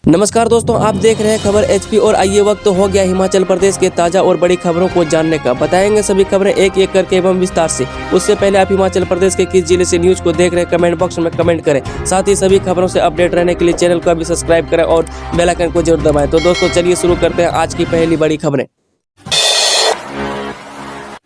नमस्कार दोस्तों, आप देख रहे हैं खबर एचपी और आइए वक्त हो गया हिमाचल प्रदेश के ताज़ा और बड़ी खबरों को जानने का। बताएंगे सभी खबरें एक एक करके एवं विस्तार से। उससे पहले आप हिमाचल प्रदेश के किस जिले से न्यूज को देख रहे हैं कमेंट बॉक्स में कमेंट करें। साथ ही सभी खबरों से अपडेट रहने के लिए चैनल को अभी सब्सक्राइब करें और बेल आइकन को जरूर दबाएं। तो दोस्तों चलिए शुरू करते हैं आज की पहली बड़ी खबरें।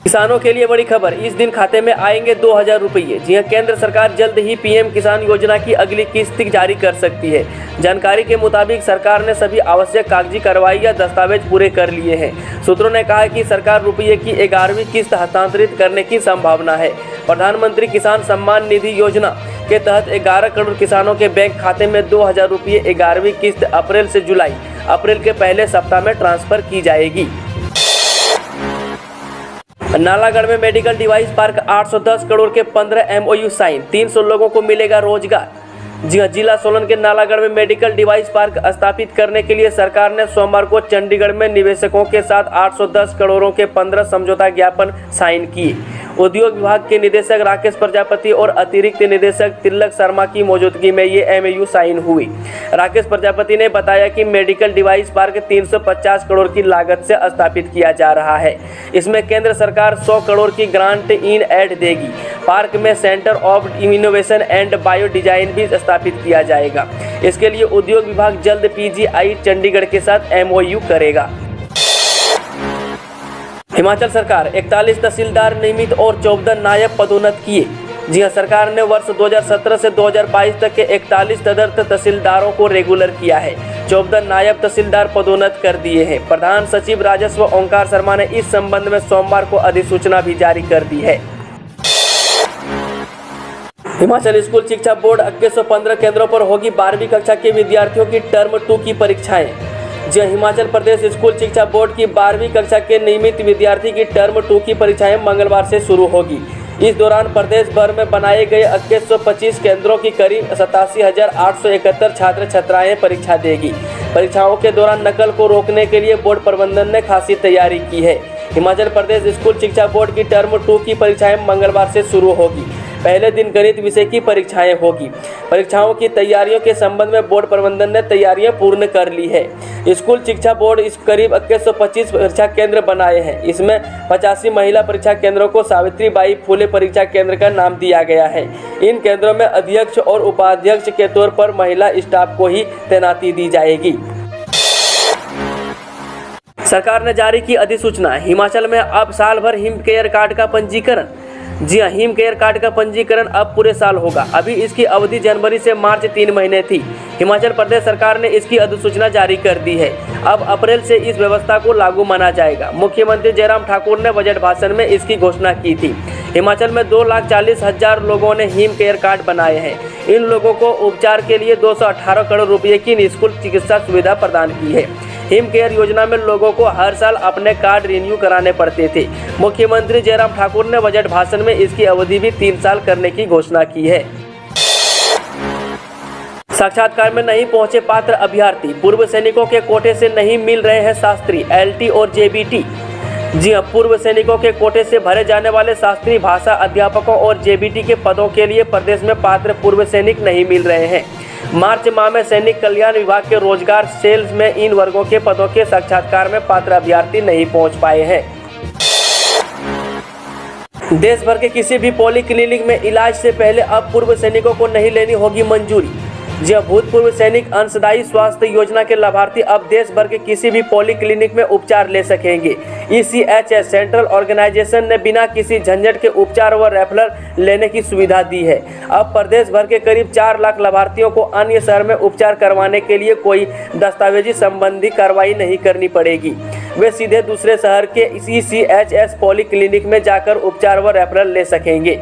किसानों के लिए बड़ी खबर, इस दिन खाते में आएंगे 2000 रुपये। जी हां, केंद्र सरकार जल्द ही पीएम किसान योजना की अगली किस्त जारी कर सकती है। जानकारी के मुताबिक सरकार ने सभी आवश्यक कागजी कार्रवाई या दस्तावेज पूरे कर लिए हैं। सूत्रों ने कहा कि सरकार रुपये की 11वीं किस्त हस्तांतरित करने की संभावना है। प्रधानमंत्री किसान सम्मान निधि योजना के तहत 11 करोड़ किसानों के बैंक खाते में 2000 रुपये 11वीं किस्त अप्रैल से जुलाई अप्रैल के पहले सप्ताह में ट्रांसफर की जाएगी। नालागढ़ में मेडिकल डिवाइस पार्क 810 करोड़ के 15 MOU साइन, 300 लोगों को मिलेगा रोजगार। जी हां, जिला सोलन के नालागढ़ में मेडिकल डिवाइस पार्क स्थापित करने के लिए सरकार ने सोमवार को चंडीगढ़ में निवेशकों के साथ 810 करोड़ के 15 समझौता ज्ञापन साइन किए। उद्योग विभाग के निदेशक राकेश प्रजापति और अतिरिक्त निदेशक तिलक शर्मा की मौजूदगी में ये MOU साइन हुई। राकेश प्रजापति ने बताया कि मेडिकल डिवाइस पार्क 350 करोड़ की लागत से स्थापित किया जा रहा है। इसमें केंद्र सरकार 100 करोड़ की ग्रांट इन एड देगी। पार्क में centre of innovation and bio design भी स्थापित किया जाएगा। इसके लिए उद्योग विभाग जल्द PGI चंडीगढ़ के साथ MOU करेगा। हिमाचल सरकार 41 तहसीलदार नियमित और 14 नायब पदोन्नत किए। जी हां, सरकार ने वर्ष 2017 से 2022 तक के 41 तदर्थ तहसीलदारों को रेगुलर किया है। 14 नायब तहसीलदार पदोन्नत कर दिए हैं। प्रधान सचिव राजस्व ओंकार शर्मा ने इस संबंध में सोमवार को अधिसूचना भी जारी कर दी है। हिमाचल स्कूल शिक्षा बोर्ड 2115 केंद्रों पर होगी 12वीं कक्षा के विद्यार्थियों की टर्म 2 की परीक्षाएं। जी हिमाचल प्रदेश स्कूल शिक्षा बोर्ड की 12वीं कक्षा के नियमित विद्यार्थी की टर्म 2 की परीक्षाएं मंगलवार से शुरू होगी। इस दौरान प्रदेश भर में बनाए गए 2125 केंद्रों की करीब 87,871 छात्र छात्राएं परीक्षा देगी। परीक्षाओं के दौरान नकल को रोकने के लिए बोर्ड प्रबंधन ने खासी तैयारी की है। हिमाचल प्रदेश स्कूल शिक्षा बोर्ड की टर्म 2 की परीक्षाएं मंगलवार से शुरू होगी। पहले दिन गणित विषय की परीक्षाएं होगी। परीक्षाओं की तैयारियों के संबंध में बोर्ड प्रबंधन ने तैयारियां पूर्ण कर ली है। स्कूल शिक्षा बोर्ड इस करीब 2125 परीक्षा केंद्र बनाए हैं। इसमें 85 महिला परीक्षा केंद्रों को सावित्री बाई फुले परीक्षा केंद्र का नाम दिया गया है। इन केंद्रों में अध्यक्ष और उपाध्यक्ष के तौर पर महिला स्टाफ को ही तैनाती दी जाएगी। सरकार ने जारी की अधिसूचना, हिमाचल में अब साल भर हिम केयर कार्ड का पंजीकरण। जी हां, हिम केयर कार्ड का पंजीकरण अब पूरे साल होगा। अभी इसकी अवधि जनवरी से मार्च 3 महीने थी। हिमाचल प्रदेश सरकार ने इसकी अधिसूचना जारी कर दी है। अब अप्रैल से इस व्यवस्था को लागू माना जाएगा। मुख्यमंत्री जयराम ठाकुर ने बजट भाषण में इसकी घोषणा की थी। हिमाचल में 2,40,000 लोगों ने हिम केयर कार्ड बनाए हैं। इन लोगों को उपचार के लिए 218 करोड़ रुपये की निःशुल्क चिकित्सा सुविधा प्रदान की है। हिम केयर योजना में लोगों को हर साल अपने कार्ड रिन्यू कराने पड़ते थे। मुख्यमंत्री जयराम ठाकुर ने बजट भाषण में इसकी अवधि भी 3 साल करने की घोषणा की है। साक्षात्कार में नहीं पहुंचे पात्र अभ्यर्थी, पूर्व सैनिकों के कोटे से नहीं मिल रहे हैं शास्त्री, LT और JBT। जी हां, पूर्व सैनिकों के कोटे से भरे जाने वाले शास्त्री, भाषा अध्यापकों और JBT के पदों के लिए प्रदेश में पात्र पूर्व सैनिक नहीं मिल रहे हैं। मार्च माह में सैनिक कल्याण विभाग के रोजगार सेल्स में इन वर्गों के पदों के साक्षात्कार में पात्र अभ्यर्थी नहीं पहुंच पाए हैं। देश भर के किसी भी पॉलीक्लिनिक में इलाज से पहले अब पूर्व सैनिकों को नहीं लेनी होगी मंजूरी। जी भूतपूर्व सैनिक अंशदायी स्वास्थ्य योजना के लाभार्थी अब देश भर के किसी भी पॉलीक्लिनिक में उपचार ले सकेंगे। ECHS सेंट्रल ऑर्गेनाइजेशन ने बिना किसी झंझट के उपचार व रेफरल लेने की सुविधा दी है। अब प्रदेश भर के करीब 4 लाख लाभार्थियों को अन्य शहर में उपचार करवाने के लिए कोई दस्तावेजी संबंधी कार्रवाई नहीं करनी पड़ेगी। वे सीधे दूसरे शहर के ECHS पॉलीक्लिनिक में जाकर उपचार व रेफरल ले सकेंगे।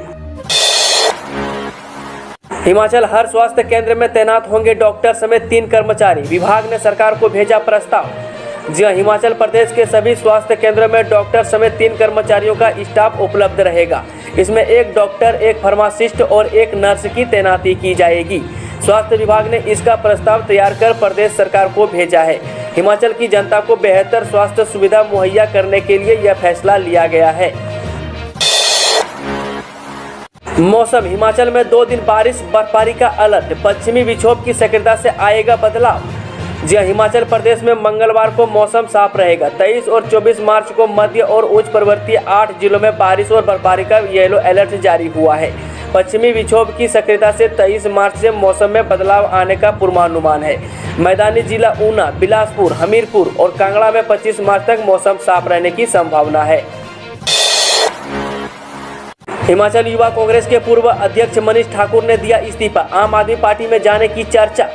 हिमाचल हर स्वास्थ्य केंद्र में तैनात होंगे डॉक्टर समेत 3 कर्मचारी, विभाग ने सरकार को भेजा प्रस्ताव। जी हां, हिमाचल प्रदेश के सभी स्वास्थ्य केंद्रों में डॉक्टर समेत 3 कर्मचारियों का स्टाफ उपलब्ध रहेगा। इसमें 1 डॉक्टर, 1 फार्मासिस्ट और 1 नर्स की तैनाती की जाएगी। स्वास्थ्य विभाग ने इसका प्रस्ताव तैयार कर प्रदेश सरकार को भेजा है। हिमाचल की जनता को बेहतर स्वास्थ्य सुविधा मुहैया करने के लिए यह फैसला लिया गया है। मौसम, हिमाचल में 2 दिन बारिश बर्फबारी का अलर्ट, पश्चिमी विक्षोभ की सक्रियता से आएगा बदलाव। जी हिमाचल प्रदेश में मंगलवार को मौसम साफ रहेगा। 23 और 24 मार्च को मध्य और उच्च पर्वतीय 8 जिलों में बारिश और बर्फबारी का येलो अलर्ट जारी हुआ है। पश्चिमी विक्षोभ की सक्रियता से 23 मार्च से मौसम में बदलाव आने का पूर्वानुमान है। मैदानी जिला ऊना, बिलासपुर, हमीरपुर और कांगड़ा में 25 मार्च तक मौसम साफ रहने की संभावना है। हिमाचल युवा कांग्रेस के पूर्व अध्यक्ष मनीष ठाकुर ने दिया इस्तीफा, आम आदमी पार्टी में जाने की चर्चा।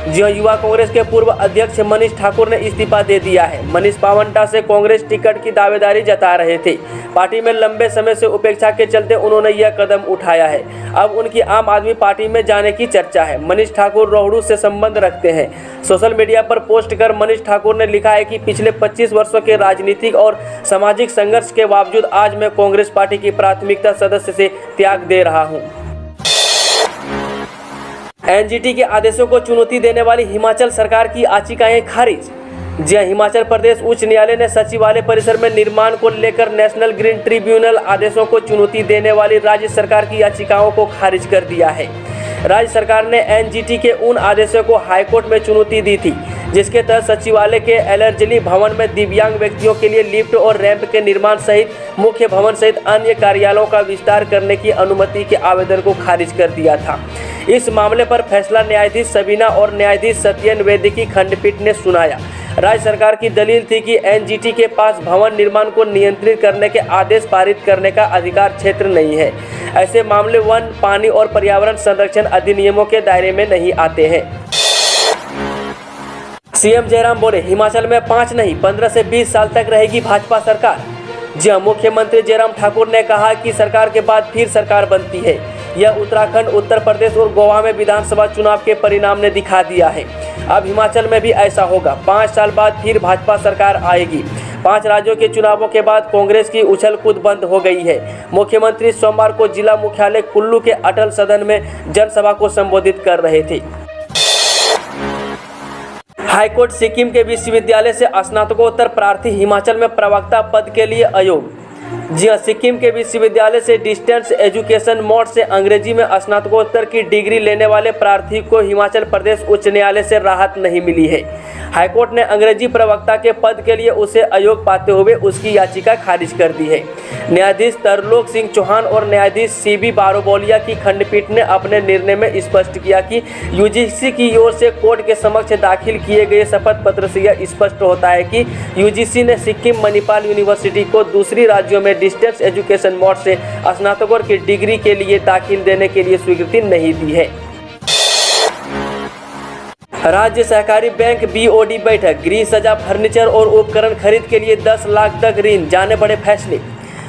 जी युवा कांग्रेस के पूर्व अध्यक्ष मनीष ठाकुर ने इस्तीफा दे दिया है। मनीष पावंटा से कांग्रेस टिकट की दावेदारी जता रहे थे। पार्टी में लंबे समय से उपेक्षा के चलते उन्होंने यह कदम उठाया है। अब उनकी आम आदमी पार्टी में जाने की चर्चा है। मनीष ठाकुर रोहडू से संबंध रखते हैं। सोशल मीडिया पर पोस्ट कर मनीष ठाकुर ने लिखा है कि पिछले 25 वर्षों के राजनीतिक और सामाजिक संघर्ष के बावजूद आज मैं कांग्रेस पार्टी की प्राथमिकता सदस्य से त्याग दे रहा हूँ। एनजीटी के आदेशों को चुनौती देने वाली हिमाचल सरकार की याचिकाएं खारिज। जी हिमाचल प्रदेश उच्च न्यायालय ने सचिवालय परिसर में निर्माण को लेकर नेशनल ग्रीन ट्रिब्यूनल आदेशों को चुनौती देने वाली राज्य सरकार की याचिकाओं को खारिज कर दिया है। राज्य सरकार ने एनजीटी के उन आदेशों को हाईकोर्ट में चुनौती दी थी जिसके तहत सचिवालय के एलर्जली भवन में दिव्यांग व्यक्तियों के लिए लिफ्ट और रैंप के निर्माण सहित मुख्य भवन सहित अन्य कार्यालयों का विस्तार करने की अनुमति के आवेदन को खारिज कर दिया था। इस मामले पर फैसला न्यायाधीश सबीना और न्यायाधीश सत्यन वैद्य की खंडपीठ ने सुनाया। राज्य सरकार की दलील थी कि एनजीटी के पास भवन निर्माण को नियंत्रित करने के आदेश पारित करने का अधिकार क्षेत्र नहीं है। ऐसे मामले वन, पानी और पर्यावरण संरक्षण अधिनियमों के दायरे में नहीं आते हैं। सीएम जयराम बोले, हिमाचल में 5 नहीं 15 से 20 साल तक रहेगी भाजपा सरकार। जी मुख्यमंत्री जयराम ठाकुर ने कहा कि सरकार के बाद फिर सरकार बनती है। यह उत्तराखंड, उत्तर प्रदेश और गोवा में विधानसभा चुनाव के परिणाम ने दिखा दिया है। अब हिमाचल में भी ऐसा होगा। 5 साल बाद फिर भाजपा सरकार आएगी। 5 राज्यों के चुनावों के बाद कांग्रेस की उछल कूद बंद हो गई है। मुख्यमंत्री सोमवार को जिला मुख्यालय कुल्लू के अटल सदन में जनसभा को संबोधित कर रहे थे। हाईकोर्ट सिक्किम के विश्वविद्यालय से स्नातकोत्तर प्रार्थी हिमाचल में प्रवक्ता पद के लिए अयोग्य। जी हाँ, सिक्किम के विश्वविद्यालय से डिस्टेंस एजुकेशन मोड से अंग्रेजी में स्नातकोत्तर की डिग्री लेने वाले प्रार्थी को हिमाचल प्रदेश उच्च न्यायालय से राहत नहीं मिली है। हाईकोर्ट ने अंग्रेजी प्रवक्ता के पद के लिए उसे अयोग्य पाते हुए उसकी याचिका खारिज कर दी है। न्यायाधीश तरलोक सिंह चौहान और न्यायाधीश सीबी बारोबोलिया की खंडपीठ ने अपने निर्णय में स्पष्ट किया कि यूजीसी की ओर से कोर्ट के समक्ष दाखिल किए गए शपथ पत्र से यह स्पष्ट होता है कि यूजीसी ने सिक्किम मणिपाल यूनिवर्सिटी को दूसरी राज्यों में डिस्टेंस एजुकेशन मोड से स्नातकोत्तर की डिग्री के लिए दाखिल देने के लिए स्वीकृति नहीं दी है। राज्य सहकारी बैंक बीओडी बैठक, गृह सजा, फर्नीचर और उपकरण खरीद के लिए 10 लाख तक ऋण, जाने बड़े फैसले।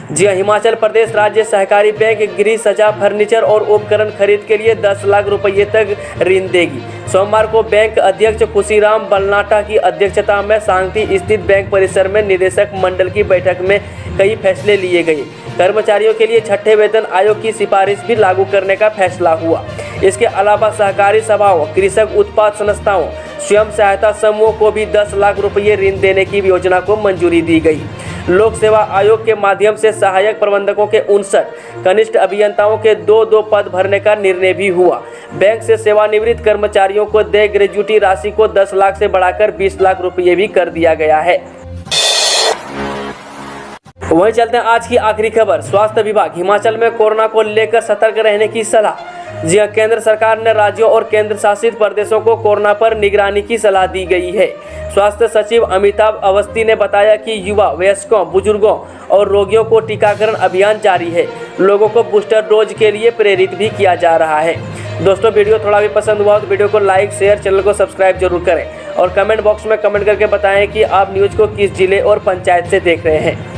जी हिमाचल प्रदेश राज्य सहकारी बैंक गृह सजा, फर्नीचर और उपकरण खरीद के लिए 10 लाख रुपये तक ऋण देगी। सोमवार को बैंक अध्यक्ष खुशीराम बलनाटा की अध्यक्षता में शांति स्थित बैंक परिसर में निदेशक मंडल की बैठक में कई फैसले लिए गए। कर्मचारियों के लिए 6ठे वेतन आयोग की सिफारिश भी लागू करने का फैसला हुआ। इसके अलावा सहकारी सभाओं, कृषक उत्पाद संस्थाओं, स्वयं सहायता समूहों को भी 10 लाख रुपये ऋण देने की योजना को मंजूरी दी गई। लोक सेवा आयोग के माध्यम से सहायक प्रबंधकों के 59, कनिष्ठ अभियंताओं के 2 पद भरने का निर्णय भी हुआ। बैंक से सेवानिवृत्त कर्मचारियों को देय ग्रेजुटी राशि को 10 लाख से बढ़ाकर 20 लाख रुपये भी कर दिया गया है। वहीं चलते हैं आज की आखिरी खबर। स्वास्थ्य विभाग, हिमाचल में कोरोना को लेकर सतर्क रहने की सलाह। जी हाँ, केंद्र सरकार ने राज्यों और केंद्र शासित प्रदेशों को कोरोना पर निगरानी की सलाह दी गई है। स्वास्थ्य सचिव अमिताभ अवस्थी ने बताया कि युवा, वयस्कों, बुजुर्गों और रोगियों को टीकाकरण अभियान जारी है। लोगों को बूस्टर डोज के लिए प्रेरित भी किया जा रहा है। दोस्तों, वीडियो थोड़ा भी पसंद हुआ तो वीडियो को लाइक, शेयर, चैनल को सब्सक्राइब जरूर करें और कमेंट बॉक्स में कमेंट करके बताएं कि आप न्यूज़ को किस जिले और पंचायत से देख रहे हैं।